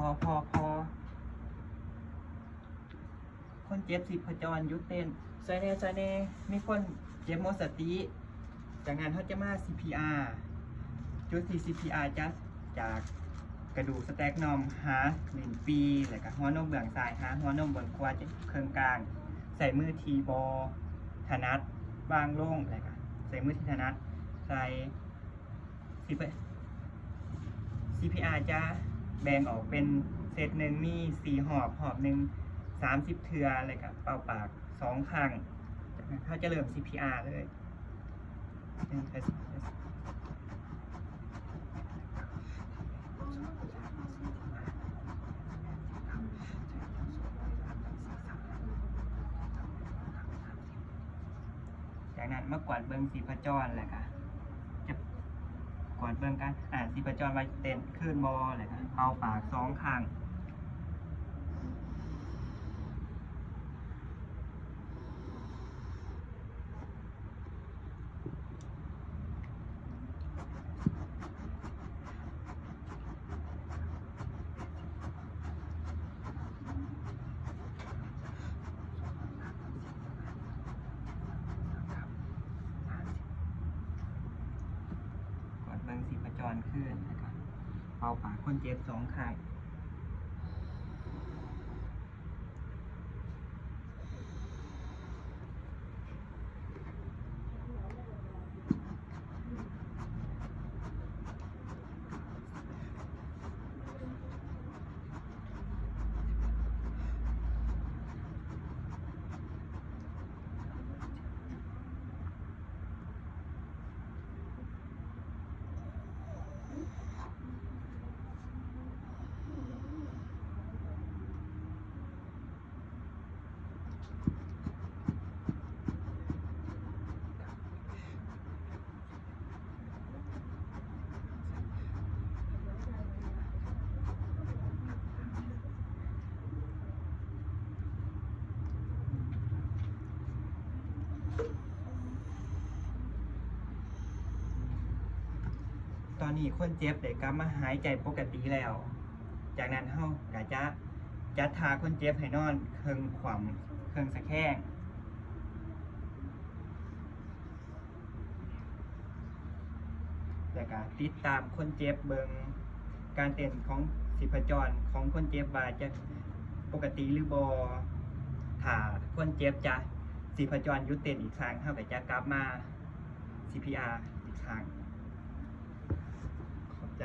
พอคนเจ็บสิพจรยุดเต้นซอยแน่มีคนเจ็บหมดสติจากนั้นเขาจะมา CPR จุดที่ CPR จะจากกระดูกสแต็กนอมหาลิ้นปีแล้วก็หัวนมเบื้องซ้ายหาหัวนมเบื้องขวาจะเครื่องกลางใส่มือทีบอถนัดวางลงแล้วก็ใส่มือที่ถนัดใส่ CPR จะแบ่งออกเป็นเซตหนึ่งมี4 หอบหนึ่ง30 เทืออะไรกับเป่าปาก2 ครั้งเขาจะเริ่ม CPR เลยจากนั้นมากวาดเบิ้งสีพจรแหละค่ะจะกวาดเบิ้งกันสีพจรไว้เต้นขึ้นบอเลยค่ะเป่าปาก2 ครั้งเบิ้งสีพจรขึ้นนะครับเป่าปากคนเจ็บ2 ครั้งตอนนี้คนเจ็บได้กลับมาหายใจปกติแล้ว จากนั้นเฮาก็จะจัดทาคนเจ็บให้นอนเครื่องขวามเครื่องสะแคงแล้วก็ติดตามคนเจ็บเบิงการเต้นของชีพจรของคนเจ็บว่าจะปกติหรือบ่ถ้าคนเจ็บจะชีพจรหยุดเต้นอีกครั้งเฮาก็จะกลับมา CPR อีกครั้งขอบใจ